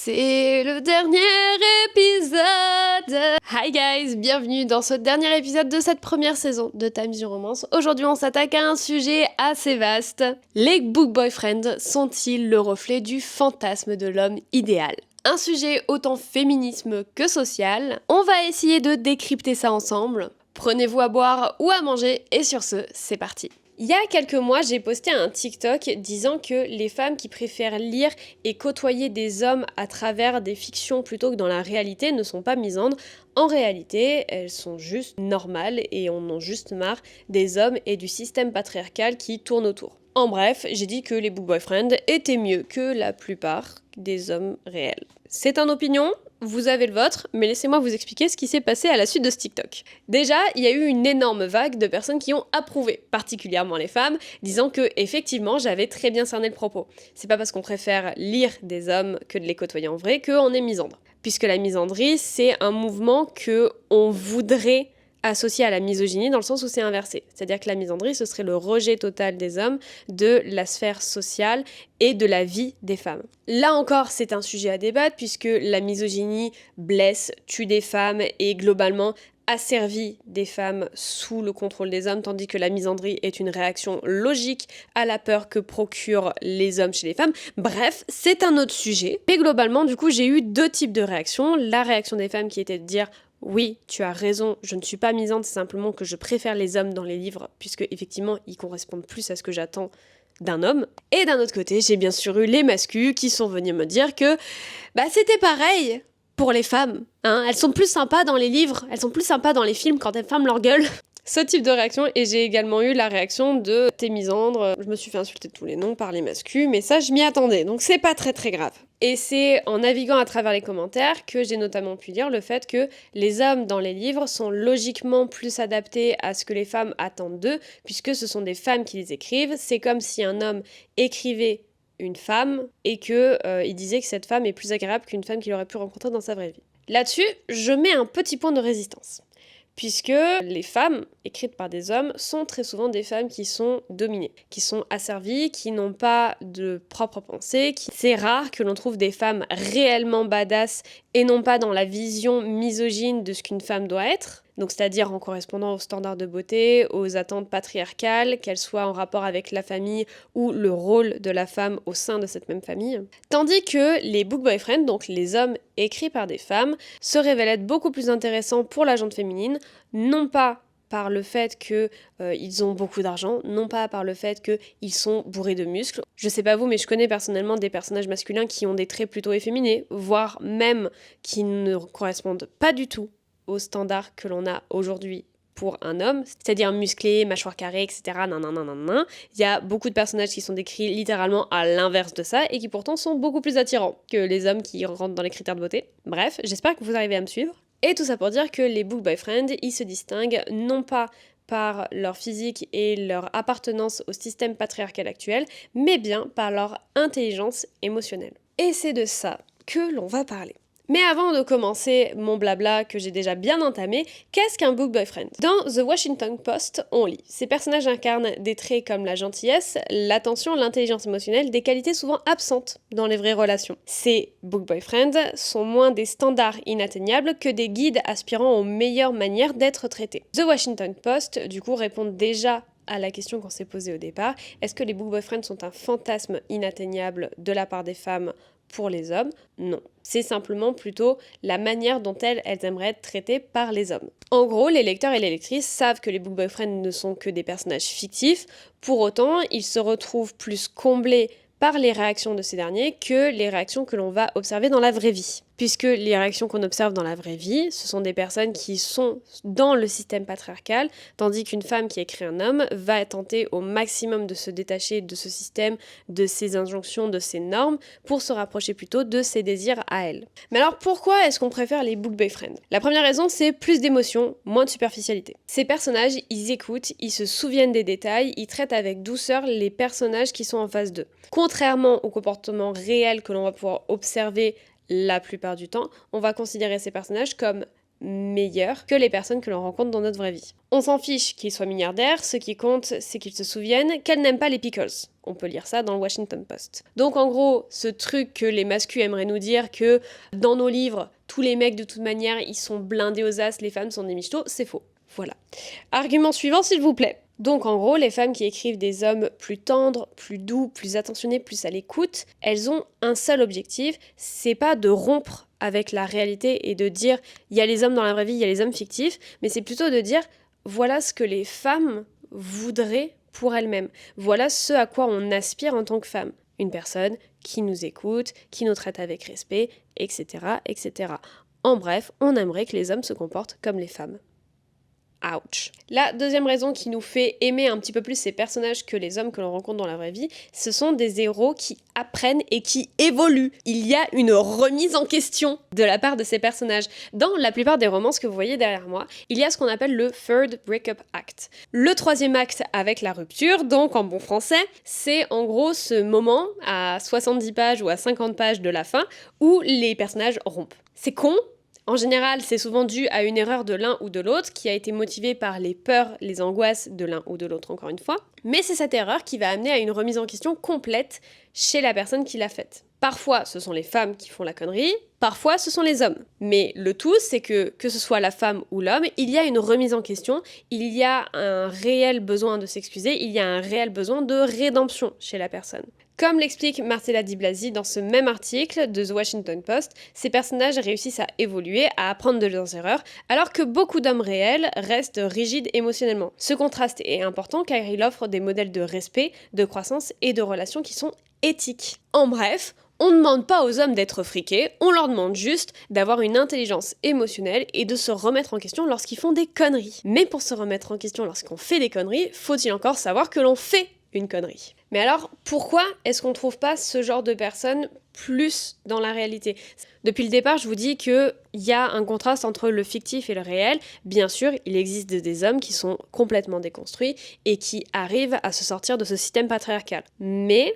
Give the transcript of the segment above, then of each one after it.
C'est le dernier épisode. Hi guys, bienvenue dans ce dernier épisode de cette première saison de Times New Romance. Aujourd'hui, on s'attaque à un sujet assez vaste. Les book boyfriends sont-ils le reflet du fantasme de l'homme idéal ? Un sujet autant féminisme que social. On va essayer de décrypter ça ensemble. Prenez-vous à boire ou à manger et sur ce, c'est parti. Il y a quelques mois, j'ai posté un TikTok disant que les femmes qui préfèrent lire et côtoyer des hommes à travers des fictions plutôt que dans la réalité ne sont pas misandres. En réalité, elles sont juste normales et on en a juste marre des hommes et du système patriarcal qui tourne autour. En bref, j'ai dit que les book boyfriends étaient mieux que la plupart des hommes réels. C'est une opinion, vous avez le vôtre, mais laissez-moi vous expliquer ce qui s'est passé à la suite de ce TikTok. Déjà, il y a eu une énorme vague de personnes qui ont approuvé, particulièrement les femmes, disant que effectivement j'avais très bien cerné le propos. C'est pas parce qu'on préfère lire des hommes que de les côtoyer en vrai qu'on est misandre. Puisque la misandrie, c'est un mouvement que on voudrait associé à la misogynie dans le sens où c'est inversé. C'est-à-dire que la misandrie, ce serait le rejet total des hommes de la sphère sociale et de la vie des femmes. Là encore, c'est un sujet à débattre puisque la misogynie blesse, tue des femmes et globalement asservit des femmes sous le contrôle des hommes, tandis que la misandrie est une réaction logique à la peur que procurent les hommes chez les femmes. Bref, c'est un autre sujet. Mais globalement, du coup, j'ai eu deux types de réactions. La réaction des femmes qui était de dire oui, tu as raison, je ne suis pas misandre, c'est simplement que je préfère les hommes dans les livres, puisque effectivement, ils correspondent plus à ce que j'attends d'un homme. Et d'un autre côté, j'ai bien sûr eu les mascus qui sont venus me dire que c'était pareil pour les femmes. Elles sont plus sympas dans les livres, elles sont plus sympas dans les films quand elles ferment leur gueule. Ce type de réaction, et j'ai également eu la réaction de « t'es misandre », je me suis fait insulter de tous les noms par les mascus, mais ça je m'y attendais, donc c'est pas très très grave. Et c'est en naviguant à travers les commentaires que j'ai notamment pu lire le fait que les hommes dans les livres sont logiquement plus adaptés à ce que les femmes attendent d'eux, puisque ce sont des femmes qui les écrivent. C'est comme si un homme écrivait une femme et qu'il disait que cette femme est plus agréable qu'une femme qu'il aurait pu rencontrer dans sa vraie vie. Là-dessus, je mets un petit point de résistance. Puisque les femmes écrites par des hommes sont très souvent des femmes qui sont dominées, qui sont asservies, qui n'ont pas de propre pensée. C'est rare que l'on trouve des femmes réellement badass et non pas dans la vision misogyne de ce qu'une femme doit être. Donc c'est-à-dire en correspondant aux standards de beauté, aux attentes patriarcales, qu'elles soient en rapport avec la famille ou le rôle de la femme au sein de cette même famille. Tandis que les book boyfriends, donc les hommes écrits par des femmes, se révèlent être beaucoup plus intéressants pour la gente féminine, non pas par le fait qu'ils ont beaucoup d'argent, non pas par le fait qu'ils sont bourrés de muscles. Je sais pas vous, mais je connais personnellement des personnages masculins qui ont des traits plutôt efféminés, voire même qui ne correspondent pas du tout aux standards que l'on a aujourd'hui pour un homme, c'est-à-dire musclé, mâchoire carrée, etc. Il y a beaucoup de personnages qui sont décrits littéralement à l'inverse de ça et qui pourtant sont beaucoup plus attirants que les hommes qui rentrent dans les critères de beauté. Bref, j'espère que vous arrivez à me suivre. Et tout ça pour dire que les book boyfriends, ils se distinguent non pas par leur physique et leur appartenance au système patriarcal actuel, mais bien par leur intelligence émotionnelle. Et c'est de ça que l'on va parler. Mais avant de commencer mon blabla que j'ai déjà bien entamé, qu'est-ce qu'un book boyfriend ? Dans The Washington Post, on lit « Ces personnages incarnent des traits comme la gentillesse, l'attention, l'intelligence émotionnelle, des qualités souvent absentes dans les vraies relations. Ces book boyfriends sont moins des standards inatteignables que des guides aspirant aux meilleures manières d'être traités. » The Washington Post, du coup, répond déjà à la question qu'on s'est posée au départ. Est-ce que les book boyfriends sont un fantasme inatteignable de la part des femmes pour les hommes? Non. C'est simplement plutôt la manière dont elles aimeraient être traitées par les hommes. En gros, les lecteurs et les lectrices savent que les book boyfriends ne sont que des personnages fictifs, pour autant, ils se retrouvent plus comblés par les réactions de ces derniers que les réactions que l'on va observer dans la vraie vie. Puisque les réactions qu'on observe dans la vraie vie, ce sont des personnes qui sont dans le système patriarcal, tandis qu'une femme qui écrit un homme va tenter au maximum de se détacher de ce système, de ses injonctions, de ses normes, pour se rapprocher plutôt de ses désirs à elle. Mais alors pourquoi est-ce qu'on préfère les book boyfriends ? La première raison, c'est plus d'émotion, moins de superficialité. Ces personnages, ils écoutent, ils se souviennent des détails, ils traitent avec douceur les personnages qui sont en face d'eux. Contrairement au comportement réel que l'on va pouvoir observer la plupart du temps, on va considérer ces personnages comme meilleurs que les personnes que l'on rencontre dans notre vraie vie. On s'en fiche qu'ils soient milliardaires, ce qui compte, c'est qu'ils se souviennent qu'elles n'aiment pas les pickles. On peut lire ça dans le Washington Post. Donc en gros, ce truc que les masculins aimeraient nous dire que dans nos livres, tous les mecs de toute manière, ils sont blindés aux as, les femmes sont des michetots, c'est faux. Voilà. Argument suivant, s'il vous plaît. Donc en gros, les femmes qui écrivent des hommes plus tendres, plus doux, plus attentionnés, plus à l'écoute, elles ont un seul objectif, c'est pas de rompre avec la réalité et de dire il y a les hommes dans la vraie vie, il y a les hommes fictifs, mais c'est plutôt de dire voilà ce que les femmes voudraient pour elles-mêmes. Voilà ce à quoi on aspire en tant que femme. Une personne qui nous écoute, qui nous traite avec respect, etc., etc. En bref, on aimerait que les hommes se comportent comme les femmes. Ouch. La deuxième raison qui nous fait aimer un petit peu plus ces personnages que les hommes que l'on rencontre dans la vraie vie, ce sont des héros qui apprennent et qui évoluent. Il y a une remise en question de la part de ces personnages. Dans la plupart des romances que vous voyez derrière moi, il y a ce qu'on appelle le third breakup act. Le troisième acte avec la rupture, donc en bon français, c'est en gros ce moment à 70 pages ou à 50 pages de la fin où les personnages rompent. C'est con. En général, c'est souvent dû à une erreur de l'un ou de l'autre qui a été motivée par les peurs, les angoisses de l'un ou de l'autre, encore une fois. Mais c'est cette erreur qui va amener à une remise en question complète chez la personne qui l'a faite. Parfois, ce sont les femmes qui font la connerie, parfois, ce sont les hommes. Mais le tout, c'est que ce soit la femme ou l'homme, il y a une remise en question, il y a un réel besoin de s'excuser, il y a un réel besoin de rédemption chez la personne. Comme l'explique Marcella Di Blasi dans ce même article de The Washington Post, ces personnages réussissent à évoluer, à apprendre de leurs erreurs, alors que beaucoup d'hommes réels restent rigides émotionnellement. Ce contraste est important car il offre des modèles de respect, de croissance et de relations qui sont éthiques. En bref, on ne demande pas aux hommes d'être friqués, on leur demande juste d'avoir une intelligence émotionnelle et de se remettre en question lorsqu'ils font des conneries. Mais pour se remettre en question lorsqu'on fait des conneries, faut-il encore savoir que l'on fait une connerie. Mais alors, pourquoi est-ce qu'on ne trouve pas ce genre de personnes plus dans la réalité ? Depuis le départ, je vous dis qu'il y a un contraste entre le fictif et le réel. Bien sûr, il existe des hommes qui sont complètement déconstruits et qui arrivent à se sortir de ce système patriarcal. Mais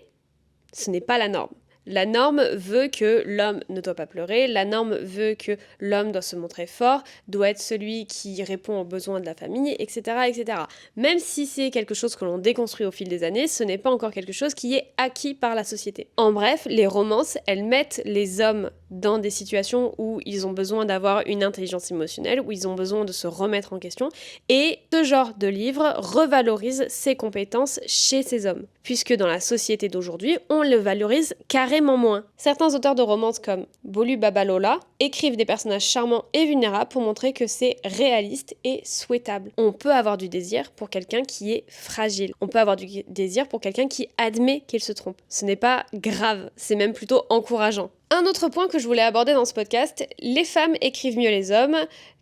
ce n'est pas la norme. La norme veut que l'homme ne doit pas pleurer, la norme veut que l'homme doit se montrer fort, doit être celui qui répond aux besoins de la famille, etc., etc. Même si c'est quelque chose que l'on déconstruit au fil des années, ce n'est pas encore quelque chose qui est acquis par la société. En bref, les romances, elles mettent les hommes dans des situations où ils ont besoin d'avoir une intelligence émotionnelle, où ils ont besoin de se remettre en question, et ce genre de livre revalorise ces compétences chez ces hommes. Puisque dans la société d'aujourd'hui, on le valorise carrément moins. Certains auteurs de romances comme Bolu Babalola écrivent des personnages charmants et vulnérables pour montrer que c'est réaliste et souhaitable. On peut avoir du désir pour quelqu'un qui est fragile. On peut avoir du désir pour quelqu'un qui admet qu'il se trompe. Ce n'est pas grave, c'est même plutôt encourageant. Un autre point que je voulais aborder dans ce podcast, les femmes écrivent mieux les hommes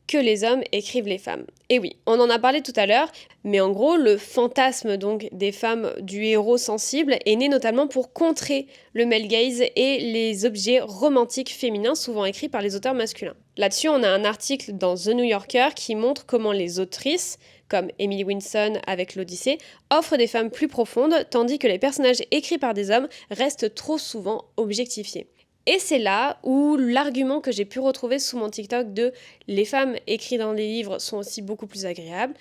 que les hommes écrivent les femmes. Et oui, on en a parlé tout à l'heure, mais en gros, le fantasme donc des femmes du héros sensible est né notamment pour contrer le male gaze et les objets romantiques féminins souvent écrits par les auteurs masculins. Là-dessus, on a un article dans The New Yorker qui montre comment les autrices, comme Emily Winson avec l'Odyssée, offrent des femmes plus profondes, tandis que les personnages écrits par des hommes restent trop souvent objectifiés. Et c'est là où l'argument que j'ai pu retrouver sous mon TikTok de « les femmes écrites dans les livres sont aussi beaucoup plus agréables »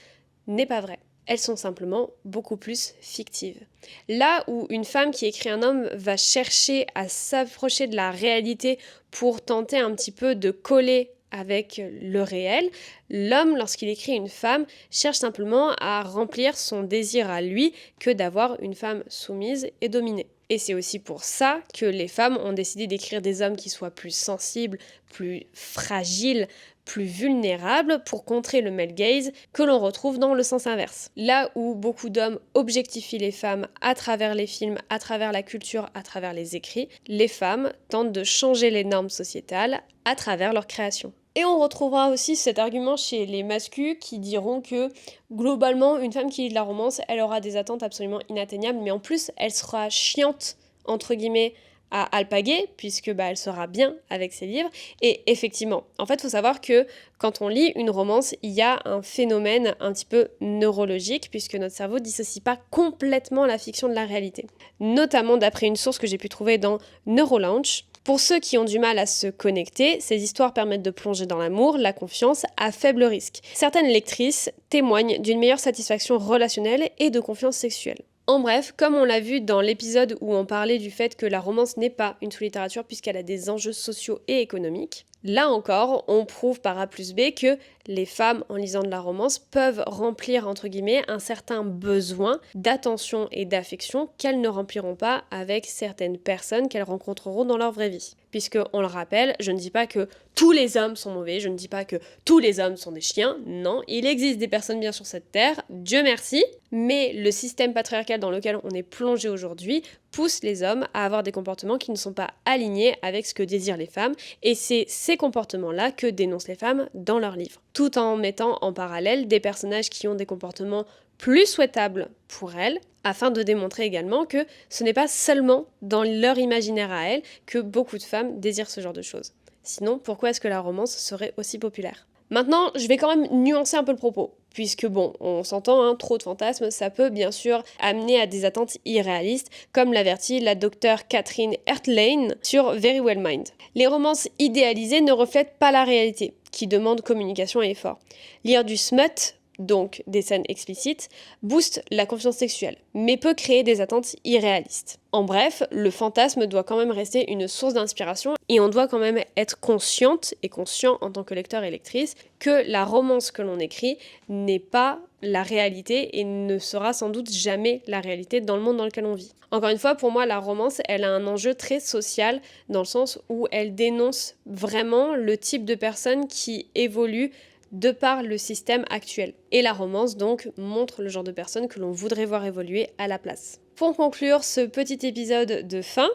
n'est pas vrai. Elles sont simplement beaucoup plus fictives. Là où une femme qui écrit un homme va chercher à s'approcher de la réalité pour tenter un petit peu de coller avec le réel, l'homme, lorsqu'il écrit une femme, cherche simplement à remplir son désir à lui que d'avoir une femme soumise et dominée. Et c'est aussi pour ça que les femmes ont décidé d'écrire des hommes qui soient plus sensibles, plus fragiles, plus vulnérables pour contrer le male gaze que l'on retrouve dans le sens inverse. Là où beaucoup d'hommes objectifient les femmes à travers les films, à travers la culture, à travers les écrits, les femmes tentent de changer les normes sociétales à travers leur création. Et on retrouvera aussi cet argument chez les masculins qui diront que globalement, une femme qui lit de la romance, elle aura des attentes absolument inatteignables, mais en plus, elle sera chiante, entre guillemets, à alpaguer, puisque elle sera bien avec ses livres. Et effectivement, en fait, il faut savoir que quand on lit une romance, il y a un phénomène un petit peu neurologique, puisque notre cerveau ne dissocie pas complètement la fiction de la réalité. Notamment d'après une source que j'ai pu trouver dans Neurolaunch, Pour ceux qui ont du mal à se connecter, ces histoires permettent de plonger dans l'amour, la confiance à faible risque. Certaines lectrices témoignent d'une meilleure satisfaction relationnelle et de confiance sexuelle. En bref, comme on l'a vu dans l'épisode où on parlait du fait que la romance n'est pas une sous-littérature puisqu'elle a des enjeux sociaux et économiques, là encore, on prouve par A plus B que les femmes, en lisant de la romance, peuvent remplir, entre guillemets, un certain besoin d'attention et d'affection qu'elles ne rempliront pas avec certaines personnes qu'elles rencontreront dans leur vraie vie. Puisque, on le rappelle, je ne dis pas que tous les hommes sont mauvais, je ne dis pas que tous les hommes sont des chiens, non, il existe des personnes bien sur cette terre, Dieu merci, mais le système patriarcal dans lequel on est plongé aujourd'hui pousse les hommes à avoir des comportements qui ne sont pas alignés avec ce que désirent les femmes, et c'est ces comportements-là que dénoncent les femmes dans leurs livres, tout en mettant en parallèle des personnages qui ont des comportements plus souhaitables pour elles, afin de démontrer également que ce n'est pas seulement dans leur imaginaire à elles que beaucoup de femmes désirent ce genre de choses. Sinon, pourquoi est-ce que la romance serait aussi populaire ? Maintenant, je vais quand même nuancer un peu le propos, puisque bon, on s'entend, trop de fantasmes, ça peut bien sûr amener à des attentes irréalistes, comme l'avertit la docteure Catherine Hertlane sur Very Well Mind. Les romances idéalisées ne reflètent pas la réalité, qui demande communication et effort. Lire du smut, donc des scènes explicites, booste la confiance sexuelle, mais peut créer des attentes irréalistes. En bref, le fantasme doit quand même rester une source d'inspiration et on doit quand même être consciente et conscient en tant que lecteur et lectrice que la romance que l'on écrit n'est pas la réalité et ne sera sans doute jamais la réalité dans le monde dans lequel on vit. Encore une fois, pour moi, la romance, elle a un enjeu très social dans le sens où elle dénonce vraiment le type de personnes qui évoluent de par le système actuel. Et la romance, donc, montre le genre de personnes que l'on voudrait voir évoluer à la place. Pour conclure ce petit épisode de fin,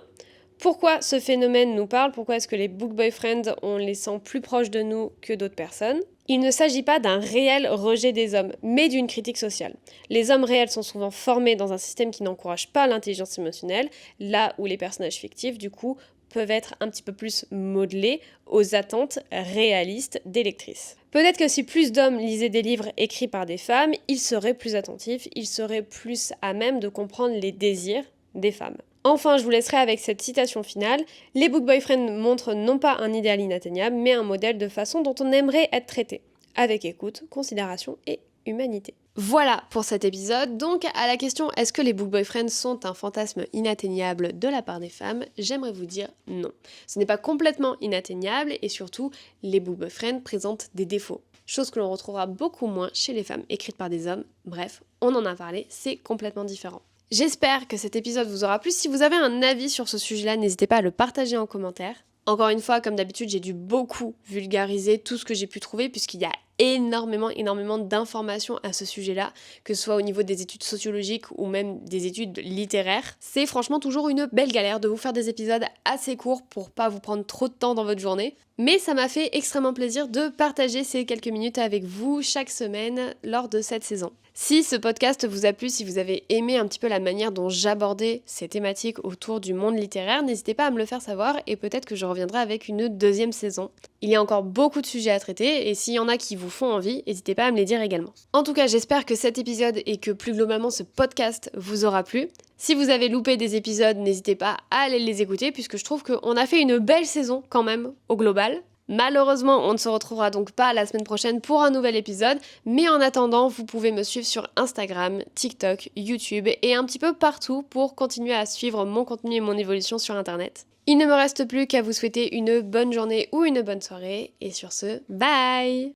pourquoi ce phénomène nous parle ? Pourquoi est-ce que les book boyfriends, on les sent plus proches de nous que d'autres personnes ? Il ne s'agit pas d'un réel rejet des hommes, mais d'une critique sociale. Les hommes réels sont souvent formés dans un système qui n'encourage pas l'intelligence émotionnelle, là où les personnages fictifs, du coup, peuvent être un petit peu plus modelés aux attentes réalistes des lectrices. Peut-être que si plus d'hommes lisaient des livres écrits par des femmes, ils seraient plus attentifs, ils seraient plus à même de comprendre les désirs des femmes. Enfin, je vous laisserai avec cette citation finale. Les book boyfriends montrent non pas un idéal inatteignable, mais un modèle de façon dont on aimerait être traité, avec écoute, considération et humanité. Voilà pour cet épisode. Donc, à la question est-ce que les book boyfriends sont un fantasme inatteignable de la part des femmes, j'aimerais vous dire non. Ce n'est pas complètement inatteignable et surtout, les book boyfriends présentent des défauts. Chose que l'on retrouvera beaucoup moins chez les femmes écrites par des hommes. Bref, on en a parlé, c'est complètement différent. J'espère que cet épisode vous aura plu. Si vous avez un avis sur ce sujet-là, n'hésitez pas à le partager en commentaire. Encore une fois, comme d'habitude, j'ai dû beaucoup vulgariser tout ce que j'ai pu trouver puisqu'il y a énormément d'informations à ce sujet-là, que ce soit au niveau des études sociologiques ou même des études littéraires. C'est franchement toujours une belle galère de vous faire des épisodes assez courts pour pas vous prendre trop de temps dans votre journée. Mais ça m'a fait extrêmement plaisir de partager ces quelques minutes avec vous chaque semaine lors de cette saison. Si ce podcast vous a plu, si vous avez aimé un petit peu la manière dont j'abordais ces thématiques autour du monde littéraire, n'hésitez pas à me le faire savoir et peut-être que je reviendrai avec une deuxième saison. Il y a encore beaucoup de sujets à traiter et s'il y en a qui vous font envie, n'hésitez pas à me les dire également. En tout cas, j'espère que cet épisode et que plus globalement ce podcast vous aura plu. Si vous avez loupé des épisodes, n'hésitez pas à aller les écouter puisque je trouve qu'on a fait une belle saison quand même au global. Malheureusement, on ne se retrouvera donc pas la semaine prochaine pour un nouvel épisode, mais en attendant, vous pouvez me suivre sur Instagram, TikTok, YouTube et un petit peu partout pour continuer à suivre mon contenu et mon évolution sur Internet. Il ne me reste plus qu'à vous souhaiter une bonne journée ou une bonne soirée, et sur ce, bye!